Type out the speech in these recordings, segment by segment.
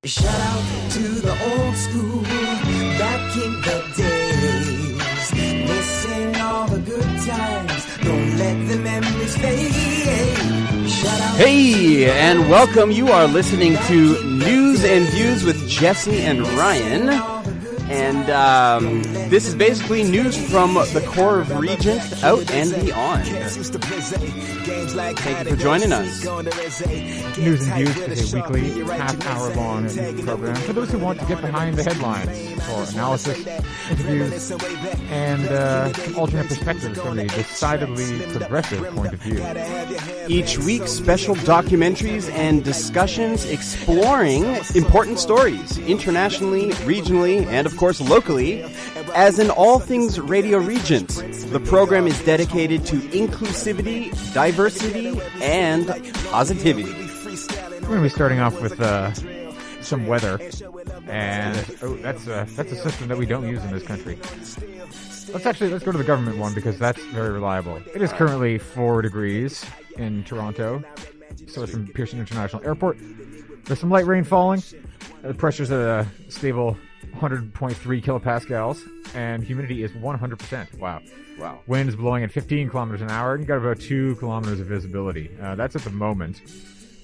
Shout out to the old school, back in the days. Missing all the good times, don't let the memories fade. Shout out. Hey, and welcome. You are listening to News and Views with Jesse and Ryan. And this is basically news from the core of Regent out and beyond. Thank you for joining us. News and Views is a weekly, half-hour-long program for those who want to get behind the headlines for analysis, interviews, and alternate perspectives from a decidedly progressive point of view. Each week, special documentaries and discussions exploring important stories, internationally, regionally, and of course locally. As in all things Radio Regent, the program is dedicated to inclusivity, diversity, and positivity. We're going to be starting off with some weather, and that's a system that we don't use in this country. Let's go to the government one because that's very reliable. It is currently 4 degrees in Toronto, so from Pearson International Airport. There's some light rain falling. The pressure's at a stable 100.3 kilopascals, and humidity is 100%. Wow. Wind is blowing at 15 kilometers an hour, and you got about 2 kilometers of visibility. That's at the moment.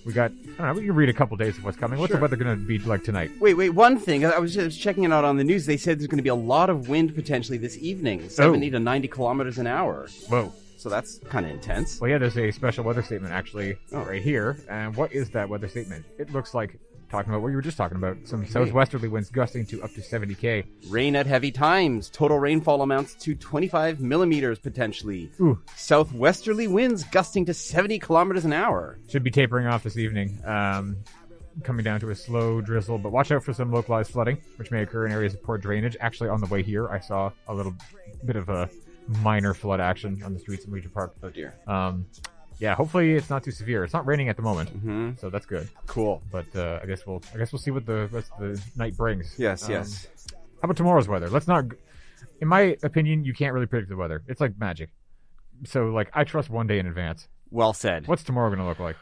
We got, I don't know, we can read a couple days of what's coming. What's the weather going to be like tonight? Wait, one thing. I was just checking it out on the news. They said there's going to be a lot of wind potentially this evening, 70 to 90 kilometers an hour. Whoa. So that's kind of intense. Well, yeah, there's a special weather statement actually right here. And what is that weather statement? It looks like talking about what you were just talking about. Some southwesterly winds gusting to up to 70 Rain at heavy times. Total rainfall amounts to 25 millimeters potentially. Ooh. Southwesterly winds gusting to 70 kilometers an hour. Should be tapering off this evening. Coming down to a slow drizzle, but watch out for some localized flooding, which may occur in areas of poor drainage. Actually, on the way here, I saw a little bit of a minor flood action on the streets in Regent Park. Oh dear. Yeah, hopefully it's not too severe. It's not raining at the moment, so that's good. Cool. But I guess we'll see what the rest of the night brings. Yes. How about tomorrow's weather? Let's not. In my opinion, you can't really predict the weather. It's like magic. So, like, I trust one day in advance. Well said. What's tomorrow going to look like?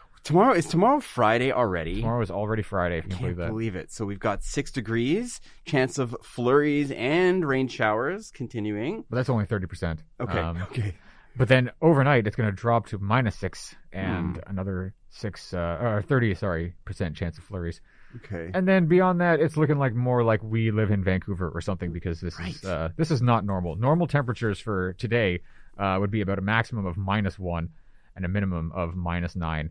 Is tomorrow Friday already? Tomorrow is already Friday, if you can believe that. Can't believe it. So we've got 6 degrees, chance of flurries and rain showers continuing. But that's only 30%. Okay. Okay. But then overnight, it's going to drop to -6 and another 30% chance of flurries. Okay. And then beyond that, it's looking like more like we live in Vancouver or something because this is not normal. Normal temperatures for today would be about a maximum of -1 and a minimum of -9.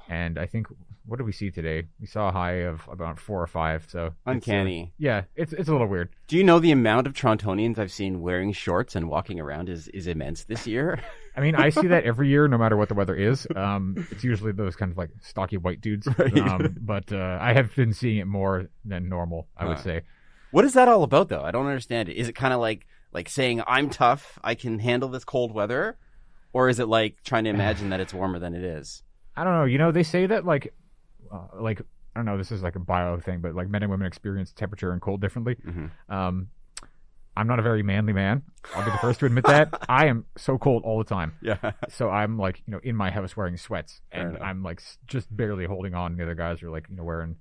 And I think, what did we see today? We saw a high of about 4 or 5. So uncanny. It's a little weird. Do you know the amount of Torontonians I've seen wearing shorts and walking around is immense this year? I mean, I see that every year, no matter what the weather is. It's usually those kind of like stocky white dudes. Right. But I have been seeing it more than normal, I would say. What is that all about, though? I don't understand it. Is it kind of like saying, I'm tough, I can handle this cold weather? Or is it like trying to imagine that it's warmer than it is? I don't know. You know, they say that like I don't know, this is like a bio thing, but like men and women experience temperature and cold differently. I'm not a very manly man. I'll be the first to admit that. I am so cold all the time. Yeah. So I'm like, in my house wearing sweats, and I'm like just barely holding on. The other guys are like, wearing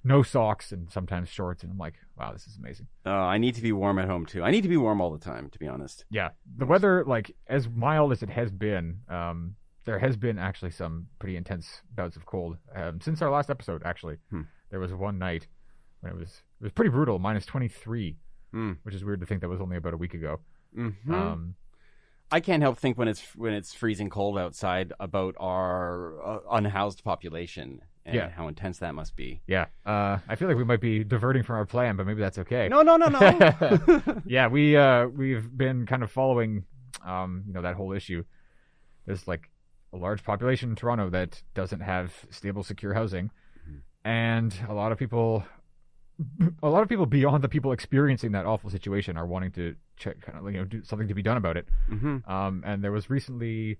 no socks and sometimes shorts, and I'm like, wow, this is amazing. I need to be warm at home too. I need to be warm all the time, to be honest. Yeah. The weather, like as mild as it has been, there has been actually some pretty intense bouts of cold since our last episode. Actually, there was one night when it was pretty brutal, -23, which is weird to think that was only about a week ago. I can't help think when it's freezing cold outside about our unhoused population and how intense that must be. Yeah, I feel like we might be diverting from our plan, but maybe that's okay. No. Yeah, we've been kind of following, that whole issue. There's like a large population in Toronto that doesn't have stable, secure housing, and a lot of people beyond the people experiencing that awful situation are wanting to check, do something to be done about it. And there was recently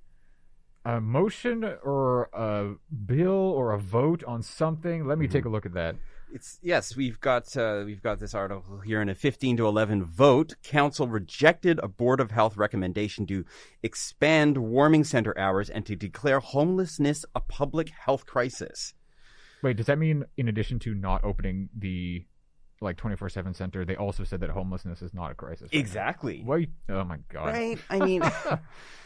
a motion or a bill or a vote on something. Let me take a look at that. We've got this article here. In a 15-11 vote, council rejected a Board of Health recommendation to expand warming center hours and to declare homelessness a public health crisis. Wait, does that mean in addition to not opening the 24/7 center, they also said that homelessness is not a crisis? Right? Exactly. Why? Oh my God. Right? I mean,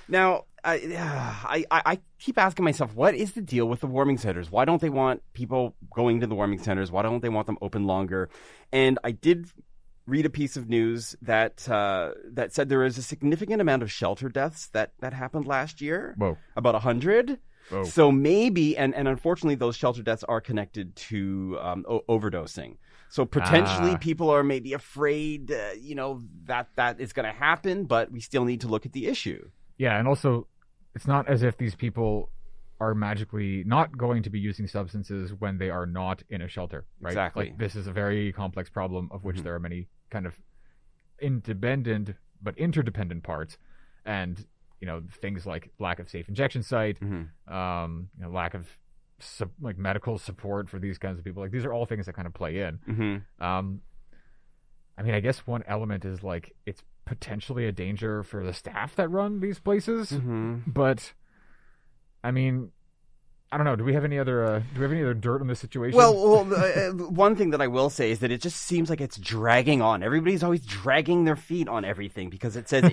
now, I keep asking myself, what is the deal with the warming centers? Why don't they want people going to the warming centers? Why don't they want them open longer? And I did read a piece of news that said there is a significant amount of shelter deaths that happened last year. Whoa. About 100. Whoa. So maybe, and unfortunately, those shelter deaths are connected to overdosing. So potentially people are maybe afraid, that is going to happen, but we still need to look at the issue. Yeah, and also, it's not as if these people are magically not going to be using substances when they are not in a shelter, right? Exactly. Like, this is a very complex problem of which there are many kind of independent but interdependent parts, and things like lack of safe injection site, lack of medical support for these kinds of people. Like, these are all things that kind of play in. I mean, I guess one element is it's potentially a danger for the staff that run these places, but I mean, I don't know. Do we have any other dirt on this situation? Well, one thing that I will say is that it just seems like it's dragging on. Everybody's always dragging their feet on everything because it says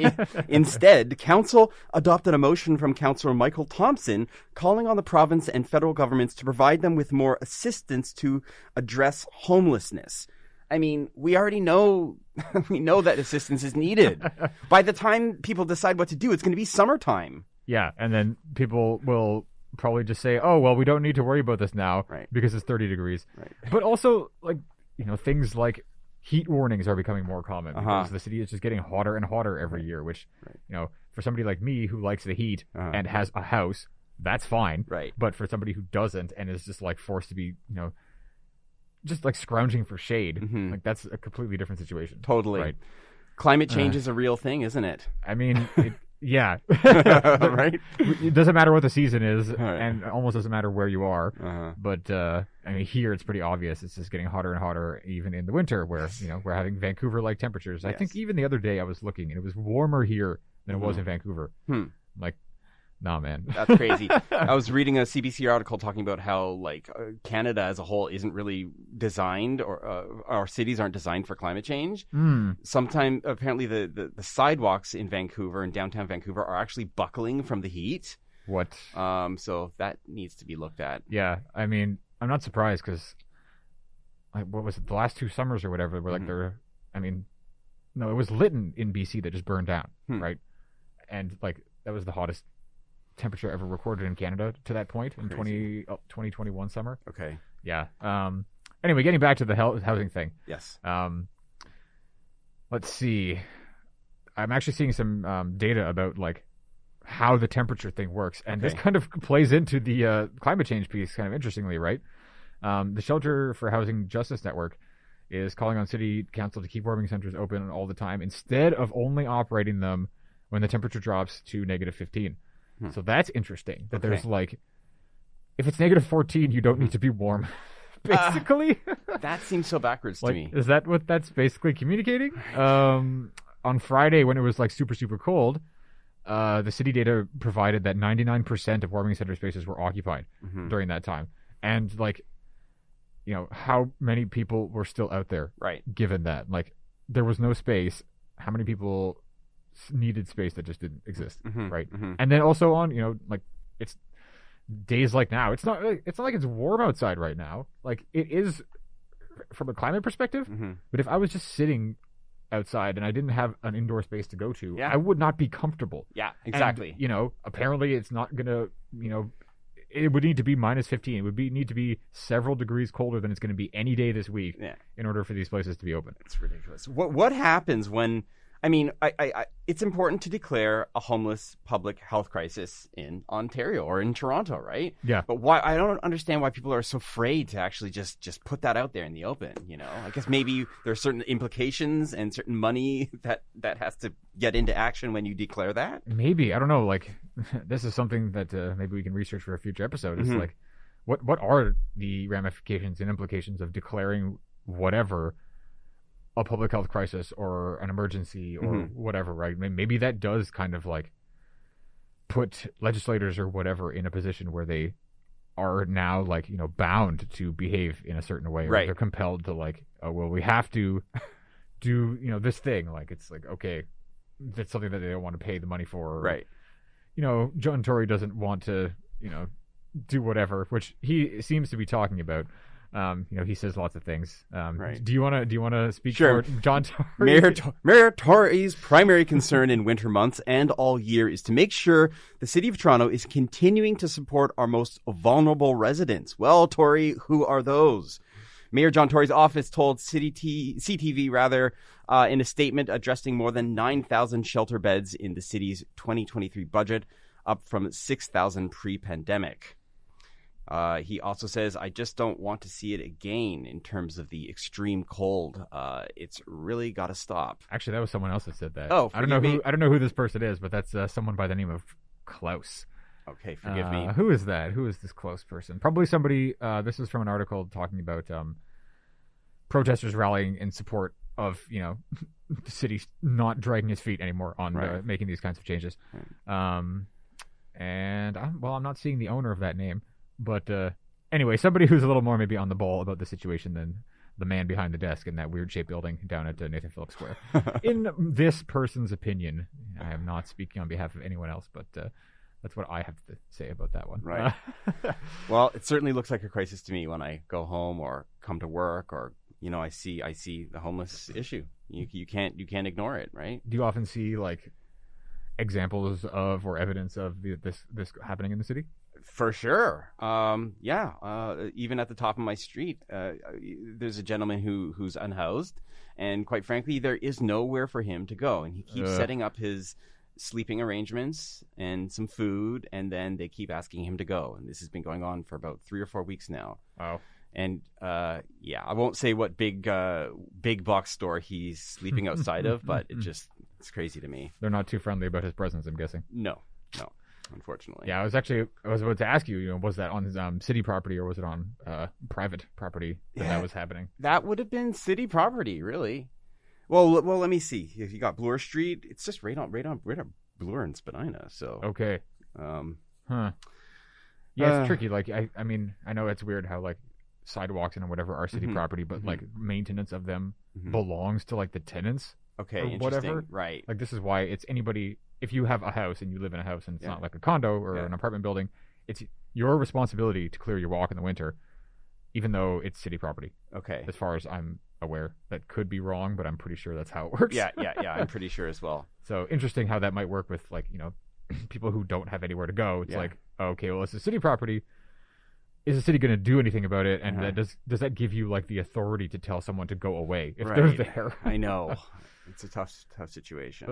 instead, council adopted a motion from Councillor Michael Thompson calling on the province and federal governments to provide them with more assistance to address homelessness. I mean, we already know that assistance is needed. By the time people decide what to do, it's going to be summertime. Yeah, and then people will probably just say, oh, well, we don't need to worry about this now because it's 30 degrees. Right. But also, things like heat warnings are becoming more common because the city is just getting hotter and hotter every year, which, for somebody like me who likes the heat and has a house, that's fine. Right. But for somebody who doesn't and is just forced to be, just scrounging for shade, that's a completely different situation. Totally. Right. Climate change is a real thing, isn't it? I mean, yeah. Right? It doesn't matter what the season is, and it almost doesn't matter where you are. But, I mean, here it's pretty obvious. It's just getting hotter and hotter, even in the winter, where, we're having Vancouver-like temperatures. Yes. I think even the other day I was looking, and it was warmer here than it was in Vancouver. Nah, man. That's crazy. I was reading a CBC article talking about how Canada as a whole isn't really designed, or our cities aren't designed for climate change. Sometimes apparently the sidewalks in Vancouver and downtown Vancouver are actually buckling from the heat. What? So that needs to be looked at. Yeah, I mean, I'm not surprised because what was it, the last 2 summers or whatever were it was Lytton in BC that just burned down, right? And that was the hottest temperature ever recorded in Canada to that point in 2021 summer. Okay. Yeah. Anyway, getting back to the housing thing. Yes. Let's see. I'm actually seeing some data about how the temperature thing works, and this kind of plays into the climate change piece kind of interestingly, right? The Shelter for Housing Justice Network is calling on city council to keep warming centers open all the time instead of only operating them when the temperature drops to -15. So that's interesting. That there's if it's -14, you don't need to be warm. Basically, that seems so backwards to me. Is that what that's basically communicating? On Friday, when it was super super cold, the city data provided that 99% of warming center spaces were occupied during that time, and how many people were still out there? Right. Given that there was no space, how many people needed space that just didn't exist, right? And then also on, it's days like now. It's not like it's warm outside right now. It is from a climate perspective. But if I was just sitting outside and I didn't have an indoor space to go to, I would not be comfortable. Yeah, exactly. And, apparently it's not gonna, it would need to be -15. It would need to be several degrees colder than it's going to be any day this week in order for these places to be open. It's ridiculous. What happens when? I mean, it's important to declare a homeless public health crisis in Ontario or in Toronto, right? Yeah. But why? I don't understand why people are so afraid to actually just put that out there in the open. I guess maybe there are certain implications and certain money that has to get into action when you declare that. Maybe, I don't know. This is something that maybe we can research for a future episode. It's what are the ramifications and implications of declaring whatever a public health crisis or an emergency or whatever, right? Maybe that does kind of put legislators or whatever in a position where they are now like, you know, bound to behave in a certain way. Or Right. they're compelled to like, oh, well, we have to do, you know, this thing. Like, it's like, okay, that's something that they don't want to pay the money for. Or, Right. you know, John Tory doesn't want to, you know, do whatever, which he seems to be talking about. You know, he says lots of things. Right. Do you want to speak Sure. for John Tory? Mayor Tory's primary concern in winter months and all year is to make sure the City of Toronto is continuing to support our most vulnerable residents. Well, Tory, who are those? Mayor John Tory's office told CTV in a statement addressing more than 9,000 shelter beds in the city's 2023 budget, up from 6,000 pre-pandemic. He also says, I just don't want to see it again in terms of the extreme cold. It's really got to stop. Actually, that was someone else that said that. Oh, I don't know who this person is, but that's someone by the name of Klaus. Okay, forgive me. Who is that? Who is this Klaus person? Probably somebody. This is from an article talking about protesters rallying in support of, you know, the city not dragging his feet anymore on making these kinds of changes. Right. And I'm not seeing the owner of that name. But anyway, somebody who's a little more maybe on the ball about the situation than the man behind the desk in that weird shaped building down at Nathan Phillips Square. In this person's opinion, I am not speaking on behalf of anyone else, but that's what I have to say about that one. Right. Well, it certainly looks like a crisis to me when I go home or come to work, or, you know, I see the homeless issue. You can't ignore it, right? Do you often see like examples of or evidence of this happening in the city? For sure. Even at the top of my street, there's a gentleman who's unhoused, and quite frankly, there is nowhere for him to go. And he keeps setting up his sleeping arrangements and some food, and then they keep asking him to go. And this has been going on for about 3 or 4 weeks now. Wow. And I won't say what big box store he's sleeping outside of, but it's crazy to me. They're not too friendly about his presence, I'm guessing. No. Unfortunately. Yeah, I was about to ask you, you know, was that on his city property or was it on private property that was happening? That would have been city property, really. Well, let me see. If you got Bloor Street, it's just right on Bloor and Spadina. So okay. Yeah, it's tricky. Like I mean, I know it's weird how like sidewalks and whatever are city property, but like maintenance of them belongs to like the tenants. Okay, or interesting. Whatever. Right. Like this is why it's anybody. If you have a house and you live in a house and it's not like a condo or an apartment building, it's your responsibility to clear your walk in the winter, even though it's city property. Okay. As far as I'm aware, that could be wrong, but I'm pretty sure that's how it works. Yeah. I'm pretty sure as well. So interesting how that might work with like, you know, people who don't have anywhere to go. It's like, okay, well, it's a city property. Is the city going to do anything about it? And that does that give you like the authority to tell someone to go away if they're there? I know. It's a tough situation.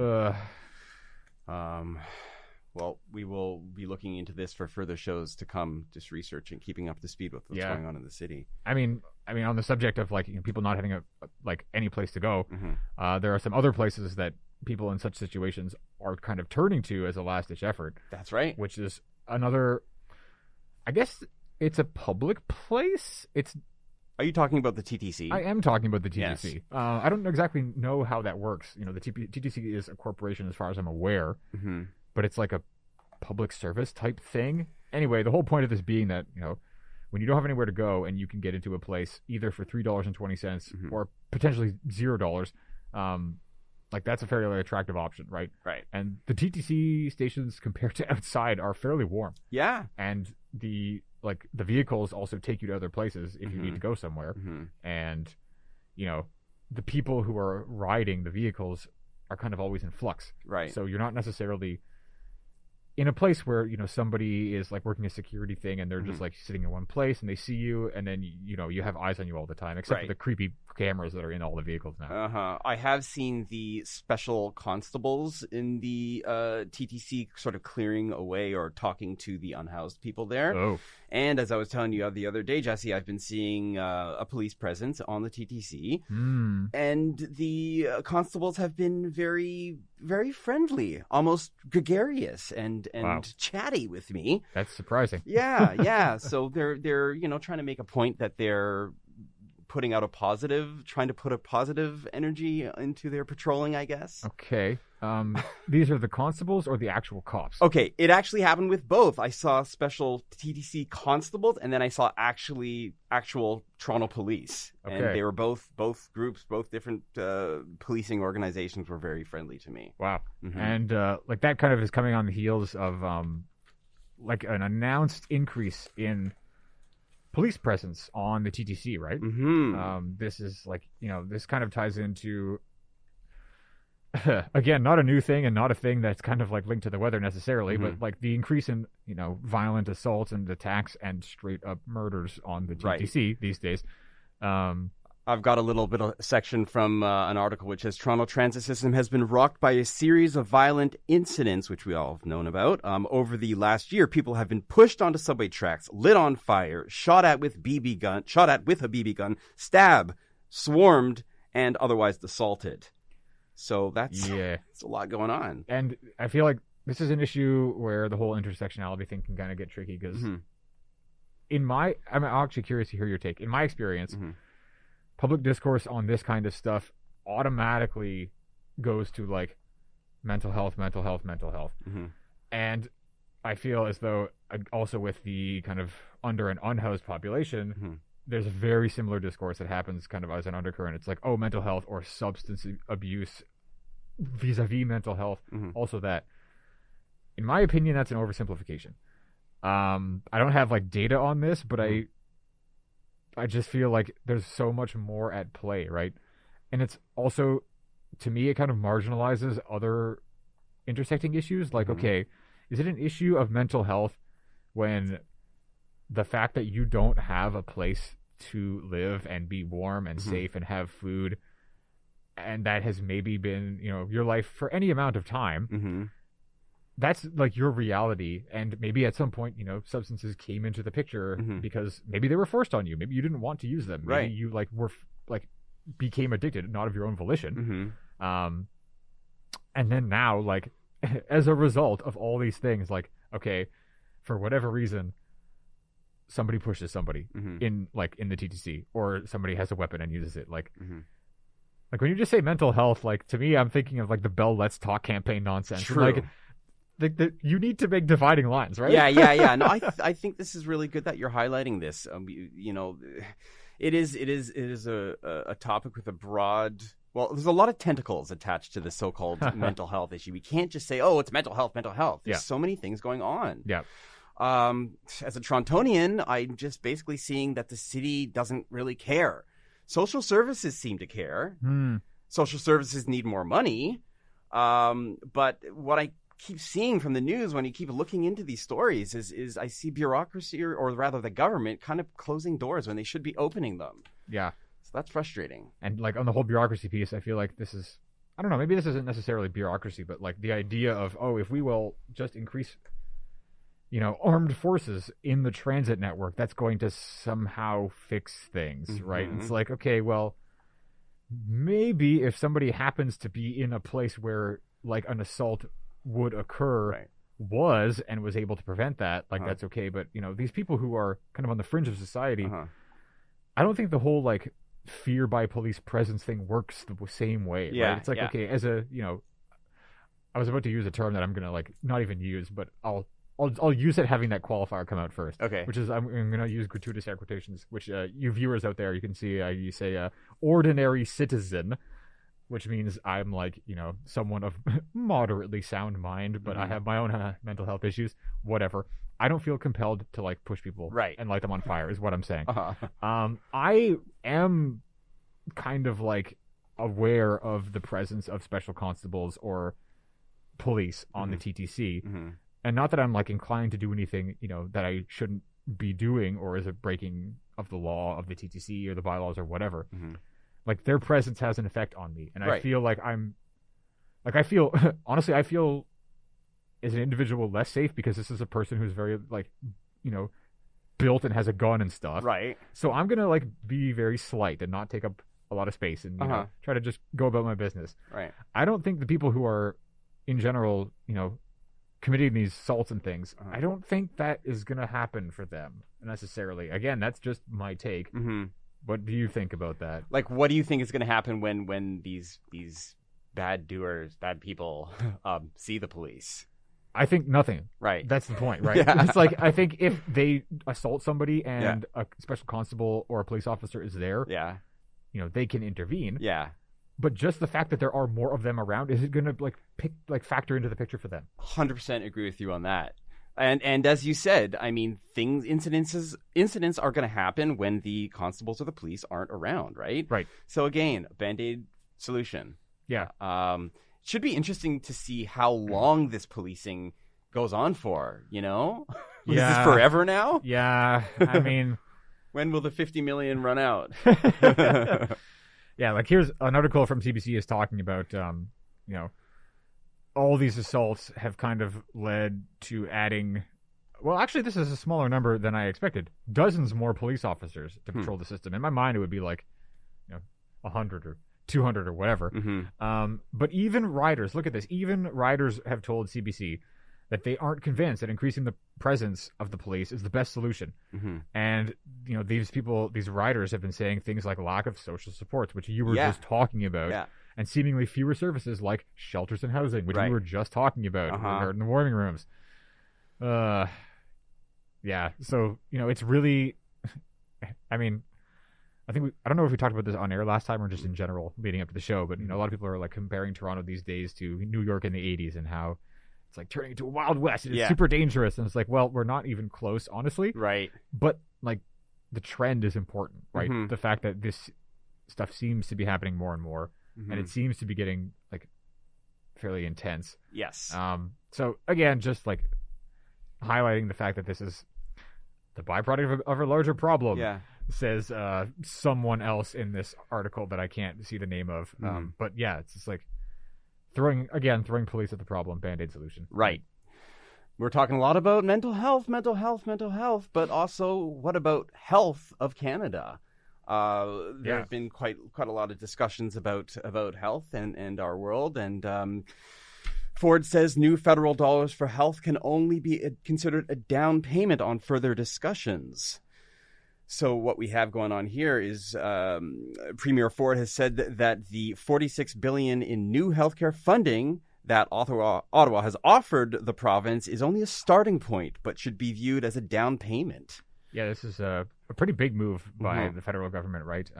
Well, we will be looking into this for further shows to come, just researching, keeping up to speed with what's going on in the city. I mean, on the subject of like, you know, people not having any place to go, there are some other places that people in such situations are kind of turning to as a last ditch effort. That's right. Which is another, I guess it's a public place. Are you talking about the TTC? I am talking about the TTC. Yes. I don't exactly know how that works. You know, the TTC is a corporation as far as I'm aware, but it's like a public service type thing. Anyway, the whole point of this being that, you know, when you don't have anywhere to go and you can get into a place either for $3.20 or potentially $0, like that's a fairly attractive option, right? Right. And the TTC stations compared to outside are fairly warm. Yeah. And the vehicles also take you to other places if you need to go somewhere. And, you know, the people who are riding the vehicles are kind of always in flux. Right. So you're not necessarily in a place where, you know, somebody is like working a security thing and they're just like sitting in one place and they see you and then, you know, you have eyes on you all the time, except for the creepy cameras that are in all the vehicles now. I have seen the special constables in the TTC sort of clearing away or talking to the unhoused people there. Oh. And as I was telling you the other day, Jesse, I've been seeing a police presence on the TTC. And the constables have been very, very friendly, almost gregarious and chatty with me. That's surprising. Yeah. So they're you know, trying to make a point that they're trying to put a positive energy into their patrolling, I guess. Okay. these are the constables or the actual cops? Okay, it actually happened with both. I saw special TTC constables, and then I saw actual Toronto police. Okay. And they were both groups, both different policing organizations were very friendly to me. Wow. Mm-hmm. And like that kind of is coming on the heels of like an announced increase in police presence on the TTC, right? Mm-hmm. This is like, this kind of ties into, again, not a new thing and not a thing that's kind of like linked to the weather necessarily, Mm-hmm. but like the increase in, violent assaults and attacks and straight up murders on the TTC these days. I've got a little bit of section from an article which says Toronto transit system has been rocked by a series of violent incidents, which we all have known about. Over the last year, people have been pushed onto subway tracks, lit on fire, shot at with a BB gun, stabbed, swarmed, and otherwise assaulted. So that's it's a lot going on. And I feel like this is an issue where the whole intersectionality thing can kind of get tricky because I'm actually curious to hear your take. In my experience, public discourse on this kind of stuff automatically goes to like mental health. Mm-hmm. And I feel as though also with the kind of under and unhoused population, there's a very similar discourse that happens kind of as an undercurrent. It's like, oh, mental health or substance abuse vis-a-vis mental health. Also that, in my opinion, that's an oversimplification. I don't have like data on this, but I just feel like there's so much more at play, right? And it's also, to me, it kind of marginalizes other intersecting issues. Like, okay, is it an issue of mental health when the fact that you don't have a place to live and be warm and safe and have food, and that has maybe been, your life for any amount of time, that's like your reality, and maybe at some point, substances came into the picture because maybe they were forced on you. Maybe you didn't want to use them. Maybe you became addicted, not of your own volition. And then now, like, as a result of all these things, like, okay, for whatever reason, somebody pushes somebody in the TTC, or somebody has a weapon and uses it. Like when you just say mental health, like, to me, I'm thinking of like the Bell Let's Talk campaign nonsense. True. Like, you need to make dividing lines, right? Yeah. No, I think this is really good that you're highlighting this. It is a topic with a broad. Well, there's a lot of tentacles attached to the so-called mental health issue. We can't just say, "Oh, it's mental health." There's so many things going on. Yeah. As a Torontonian, I'm just basically seeing that the city doesn't really care. Social services seem to care. Social services need more money. But what I keep seeing from the news when you keep looking into these stories is I see bureaucracy or rather the government kind of closing doors when they should be opening them. Yeah. So that's frustrating. And like on the whole bureaucracy piece, I feel like this is, I don't know, maybe this isn't necessarily bureaucracy, but like the idea of, oh, if we will just increase, armed forces in the transit network, that's going to somehow fix things, right? It's like, okay, well, maybe if somebody happens to be in a place where like an assault would occur, was able to prevent that, like that's okay. But these people who are kind of on the fringe of society, I don't think the whole like fear by police presence thing works the same way. Right? It's like, okay, as a I was about to use a term that I'm gonna like not even use, but I'll use it having that qualifier come out first. Okay. Which is I'm gonna use gratuitous air quotations, which you viewers out there, you can see you say ordinary citizen, which means I'm like, someone of moderately sound mind, but I have my own mental health issues, whatever. I don't feel compelled to like push people and light them on fire is what I'm saying. I am kind of like aware of the presence of special constables or police on the TTC. And not that I'm like inclined to do anything, that I shouldn't be doing or is a breaking of the law of the TTC or the bylaws or whatever. Like their presence has an effect on me, and I feel like honestly, I feel as an individual less safe because this is a person who's very like, built and has a gun and stuff. Right. So I'm gonna like be very slight and not take up a lot of space and try to just go about my business. Right. I don't think the people who are, in general, committing these assaults and things, I don't think that is gonna happen for them necessarily. Again, that's just my take. What do you think about that? Like, what do you think is going to happen when these bad people see the police? I think nothing. Right. That's the point, right? Yeah. It's like, I think if they assault somebody and a special constable or a police officer is there, they can intervene. Yeah. But just the fact that there are more of them around, is it going to factor into the picture for them? 100% agree with you on that. And as you said, I mean, incidents are going to happen when the constables or the police aren't around, right? Right. So again, a Band-Aid solution. Yeah. Should be interesting to see how long this policing goes on for, Is this forever now? Yeah. I mean, when will the 50 million run out? Yeah, like here's an article from CBC is talking about, all these assaults have kind of led to adding, well, actually, this is a smaller number than I expected. Dozens more police officers to patrol the system. In my mind, it would be like, 100 or 200 or whatever. Mm-hmm. But even riders, look at this. Even riders have told CBC that they aren't convinced that increasing the presence of the police is the best solution. Mm-hmm. And, these riders have been saying things like lack of social supports, which you were just talking about, and seemingly fewer services like shelters and housing, which we were just talking about regarding the warming rooms. Yeah. So, it's really, I mean, I don't know if we talked about this on air last time or just in general leading up to the show, but, a lot of people are like comparing Toronto these days to New York in the 80s and how it's like turning into a Wild West. It's super dangerous. And it's like, well, we're not even close, honestly. Right. But like the trend is important, right? Mm-hmm. The fact that this stuff seems to be happening more and more, and it seems to be getting like fairly intense. Yes. So again, just like highlighting the fact that this is the byproduct of a larger problem. Yeah. Says someone else in this article that I can't see the name of. But yeah, it's just like throwing police at the problem, Band-Aid solution. Right. We're talking a lot about mental health, but also what about health of Canada? There have been quite a lot of discussions about health and our world, and Ford says new federal dollars for health can only be considered a down payment on further discussions. So what we have going on here is Premier Ford has said that the $46 billion in new healthcare funding that Ottawa has offered the province is only a starting point, but should be viewed as a down payment. Yeah, this is a pretty big move by the federal government, right?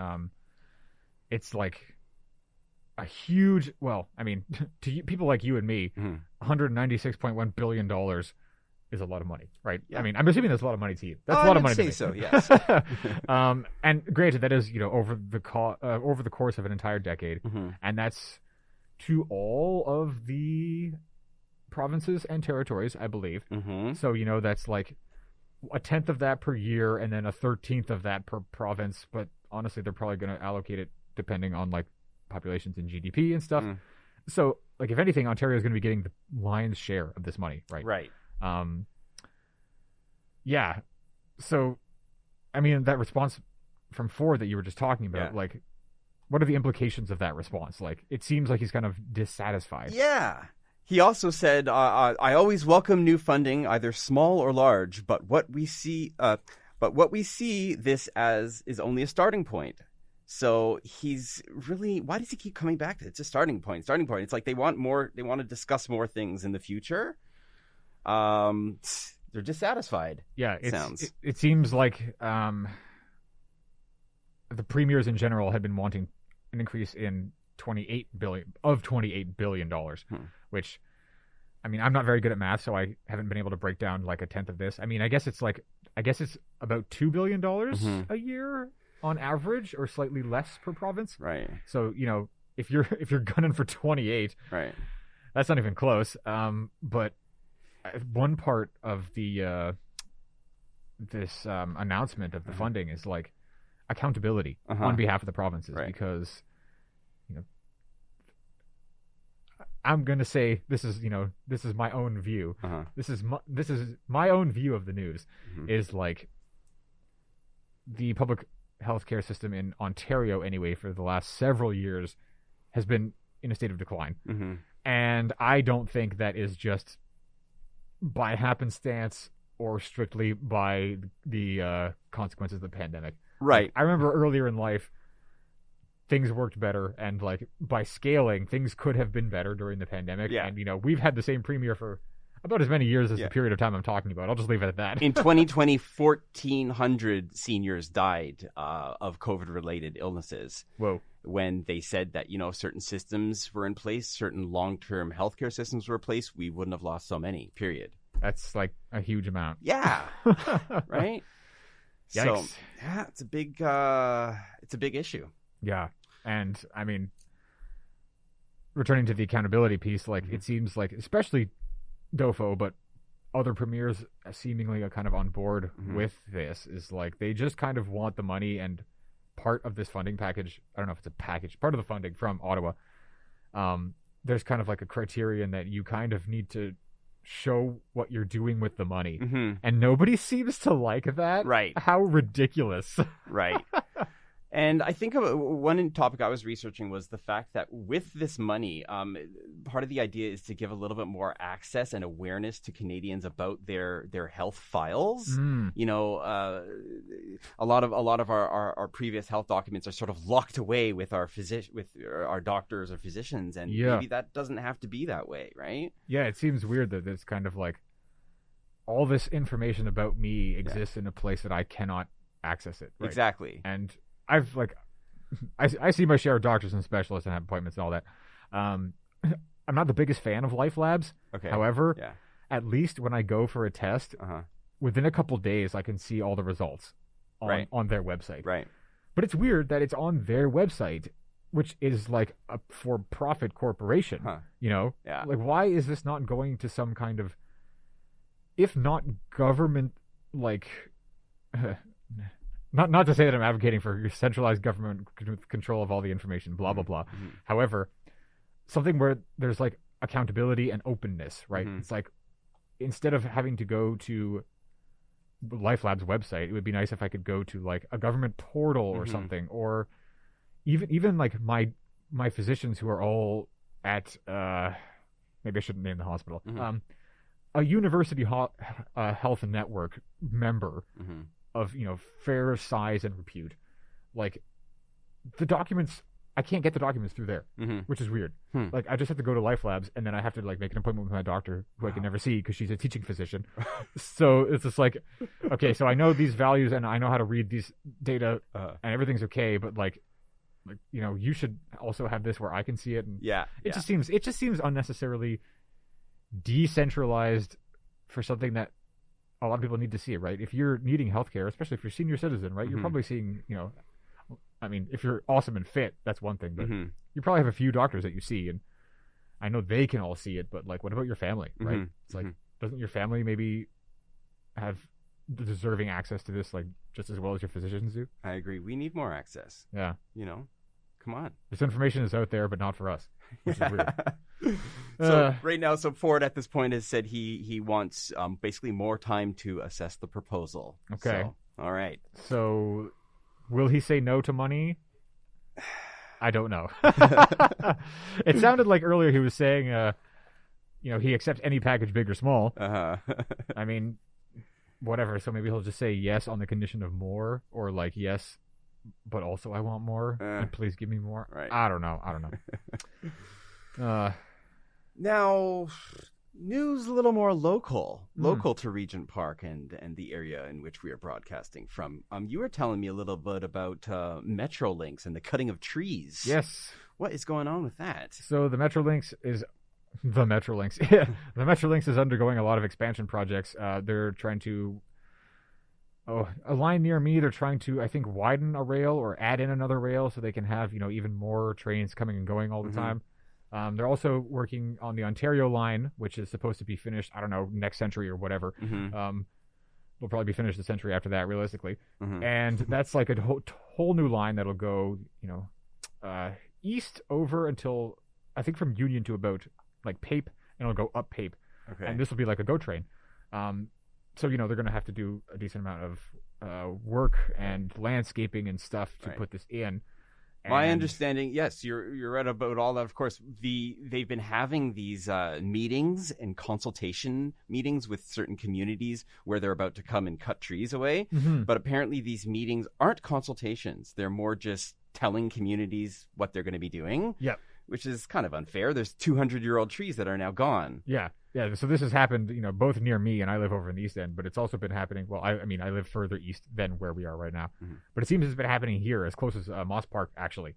It's like a huge, well, I mean, to people like you and me, $196.1 billion is a lot of money, right? Yeah. I mean, I'm assuming that's a lot of money to you. That's a lot of money to me. So, yes. And granted, that is, over the course of an entire decade, and that's to all of the provinces and territories, I believe. So, that's like a 10th of that per year, and then a 13th of that per province. But honestly, they're probably going to allocate it depending on like populations and GDP and stuff. So, like, if anything, Ontario is going to be getting the lion's share of this money, right? Right. Yeah. So, I mean, that response from Ford that you were just talking about, like, what are the implications of that response? Like, it seems like he's kind of dissatisfied. Yeah. He also said, I always welcome new funding, either small or large, but what we see this as is only a starting point. So he's really, why does he keep coming back to it? It's a starting point. It's like they want to discuss more things in the future. They're dissatisfied. Yeah, it seems like the premiers in general had been wanting an increase in $28 billion, which, I mean, I'm not very good at math, so I haven't been able to break down like a tenth of this. I mean, I guess it's about $2 billion a year on average, or slightly less per province. Right. So, if you're gunning for 28, right, that's not even close. But one part of the this announcement of the funding is like accountability on behalf of the provinces, because I'm gonna say this is my own view. This is my own view of the news. Is like the public healthcare system in Ontario, anyway, for the last several years, has been in a state of decline, and I don't think that is just by happenstance or strictly by the consequences of the pandemic. Right. I remember earlier in life, things worked better, and like by scaling, things could have been better during the pandemic. Yeah. And we've had the same premier for about as many years as the period of time I'm talking about. I'll just leave it at that. In 2020, 1,400 seniors died of COVID-related illnesses. Whoa. When they said that, certain systems were in place, certain long-term healthcare systems were in place, we wouldn't have lost so many, period. That's like a huge amount. Yeah. Right? Yikes. So, yeah, it's a big issue. Yeah. And I mean, returning to the accountability piece, like it seems like, especially Dofo, but other premiers seemingly are kind of on board with this, is like they just kind of want the money, and part of this funding package, I don't know if it's a package, part of the funding from Ottawa, there's kind of like a criterion that you kind of need to show what you're doing with the money. And nobody seems to like that. Right. How ridiculous. Right. And I think one topic I was researching was the fact that with this money, part of the idea is to give a little bit more access and awareness to Canadians about their health files. A lot of our previous health documents are sort of locked away with our our doctors or physicians, and maybe that doesn't have to be that way, right? Yeah, it seems weird that it's kind of like all this information about me exists in a place that I cannot access it. Right? Exactly. And I've I see my share of doctors and specialists and have appointments and all that. I'm not the biggest fan of Life Labs. Okay. However, at least when I go for a test, within a couple days, I can see all the results on their website. Right. But it's weird that it's on their website, which is like a for-profit corporation. Yeah. Like, why is this not going to some kind of, if not government, like... Not to say that I'm advocating for centralized government control of all the information, blah, blah, blah. However, something where there's like accountability and openness, right? It's like, instead of having to go to LifeLab's website, it would be nice if I could go to like a government portal or something, or even like my physicians who are all at, maybe I shouldn't name the hospital, a university health network member of fair size and repute. Like, the documents, I can't get the documents through there, which is weird. Like, I just have to go to Life Labs, and then I have to like make an appointment with my doctor, who I can never see because she's a teaching physician. So it's just like, okay, so I know these values and I know how to read these data, and everything's okay, but like you should also have this where I can see it. And it just seems unnecessarily decentralized for something that a lot of people need to see it, right? If you're needing healthcare, especially if you're a senior citizen, right, you're probably seeing, I mean, if you're awesome and fit, that's one thing, but you probably have a few doctors that you see, and I know they can all see it, but like, what about your family, right? It's like, doesn't your family maybe have the deserving access to this, like, just as well as your physicians do? I agree. We need more access. Yeah. Come on. This information is out there, but not for us, which is weird. So right now, Ford at this point has said he wants basically more time to assess the proposal. Okay. So, all right. So will he say no to money? I don't know. It sounded like earlier he was saying, he accepts any package, big or small. I mean, whatever. So maybe he'll just say yes on the condition of more, or like yes, but also I want more, and please give me more. Right. I don't know. Now, news a little more local to Regent Park and the area in which we are broadcasting from. You were telling me a little bit about Metrolinks and the cutting of trees. Yes. What is going on with that? So the Metrolinks is undergoing a lot of expansion projects. They're trying to a line near me, they're trying to, I think, widen a rail or add in another rail so they can have, even more trains coming and going all the time. They're also working on the Ontario line, which is supposed to be finished, I don't know, next century or whatever. Will probably be finished the century after that, realistically. And that's like a whole new line that'll go, east over until, I think, from Union to about, like, Pape, and it'll go up Pape. Okay. And this will be like a GO train. So, they're going to have to do a decent amount of work and landscaping and stuff to put this in. My understanding, yes, you're right about all that. Of course, they've been having these meetings and consultation meetings with certain communities where they're about to come and cut trees away. But apparently these meetings aren't consultations. They're more just telling communities what they're going to be doing. Yep. Which is kind of unfair. There's 200-year-old trees that are now gone. Yeah. So this has happened, both near me, and I live over in the East End, but it's also been happening. Well, I live further east than where we are right now, but it seems it's been happening here, as close as Moss Park, actually.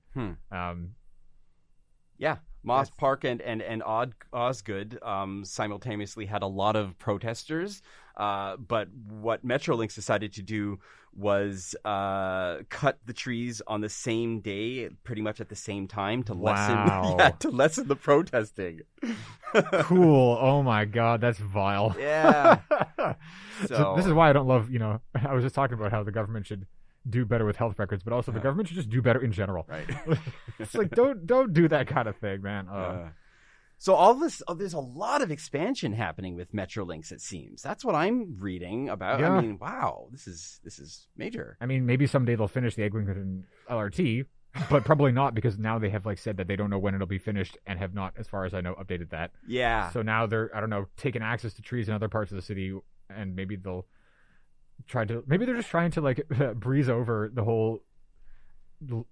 Yeah, Moss Park and Osgood simultaneously had a lot of protesters, but what Metrolink decided to do was cut the trees on the same day, pretty much at the same time, to lessen the protesting. Cool. Oh my God, that's vile. Yeah. So this is why I don't love. I was just talking about how the government should do better with health records, but also the government should just do better in general. Right. It's like don't do that kind of thing, man. So all this, there's a lot of expansion happening with Metrolinks, it seems. That's what I'm reading about. Yeah. I mean, wow, this is major. I mean, maybe someday they'll finish the Eglinton LRT, but probably not, because now they have said that they don't know when it'll be finished and have not, as far as I know, updated that. Yeah. So now they're, I don't know, taking access to trees in other parts of the city, and maybe they're just trying to breeze over the whole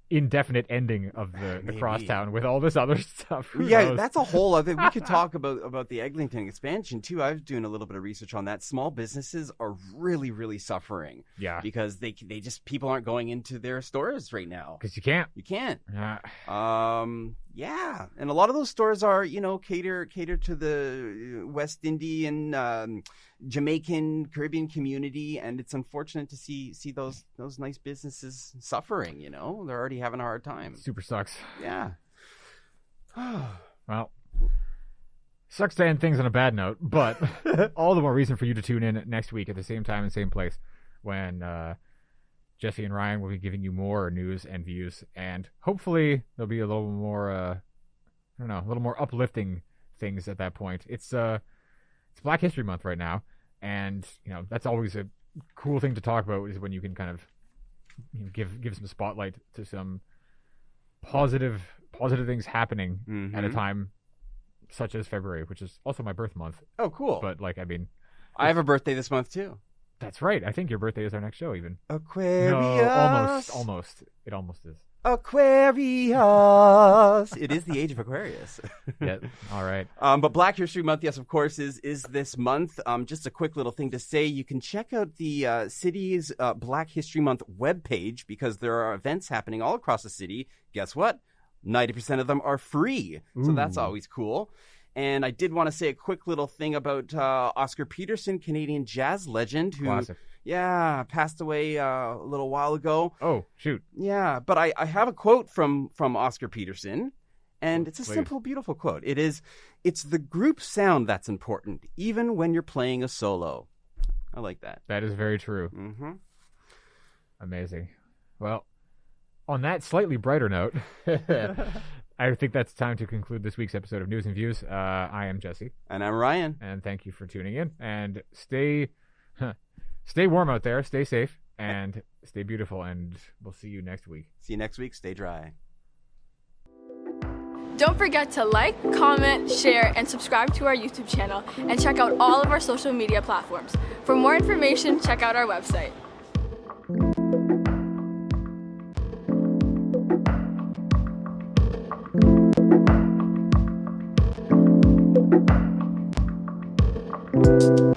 indefinite ending of the crosstown with all this other stuff. Who knows? That's a whole other. We could talk about the Eglinton expansion too. I was doing a little bit of research on that. Small businesses are really, really suffering. Yeah, because they just, people aren't going into their stores right now because you can't. Yeah, and a lot of those stores are cater to the West Indian, Jamaican, Caribbean community, and it's unfortunate to see those nice businesses suffering. They're already having a hard time. Super sucks. Yeah. Well, sucks to end things on a bad note, but all the more reason for you to tune in next week at the same time and same place when Jesse and Ryan will be giving you more news and views, and hopefully there'll be a little more, a little more uplifting things at that point. It's Black History Month right now, and that's always a cool thing to talk about, is when you can kind of give some spotlight to some positive things happening at a time such as February, which is also my birth month. Oh, cool! But I have a birthday this month too. That's right. I think your birthday is our next show, even. Aquarius. No, almost. It almost is. Aquarius. It is the age of Aquarius. Yeah. All right. But Black History Month, yes, of course, is this month. Just a quick little thing to say: you can check out the city's Black History Month webpage, because there are events happening all across the city. Guess what? 90% of them are free, so that's always cool. And I did want to say a quick little thing about Oscar Peterson, Canadian jazz legend, who passed away a little while ago. Oh, shoot. Yeah, but I have a quote from Oscar Peterson, and it's a simple, beautiful quote. It's the group sound that's important, even when you're playing a solo. I like that. That is very true. Mm-hmm. Amazing. Well, on that slightly brighter note, I think that's time to conclude this week's episode of News and Views. I am Jesse. And I'm Ryan. And thank you for tuning in. And stay warm out there, stay safe, and stay beautiful. And we'll see you next week. See you next week. Stay dry. Don't forget to like, comment, share, and subscribe to our YouTube channel. And check out all of our social media platforms. For more information, check out our website. Thank you.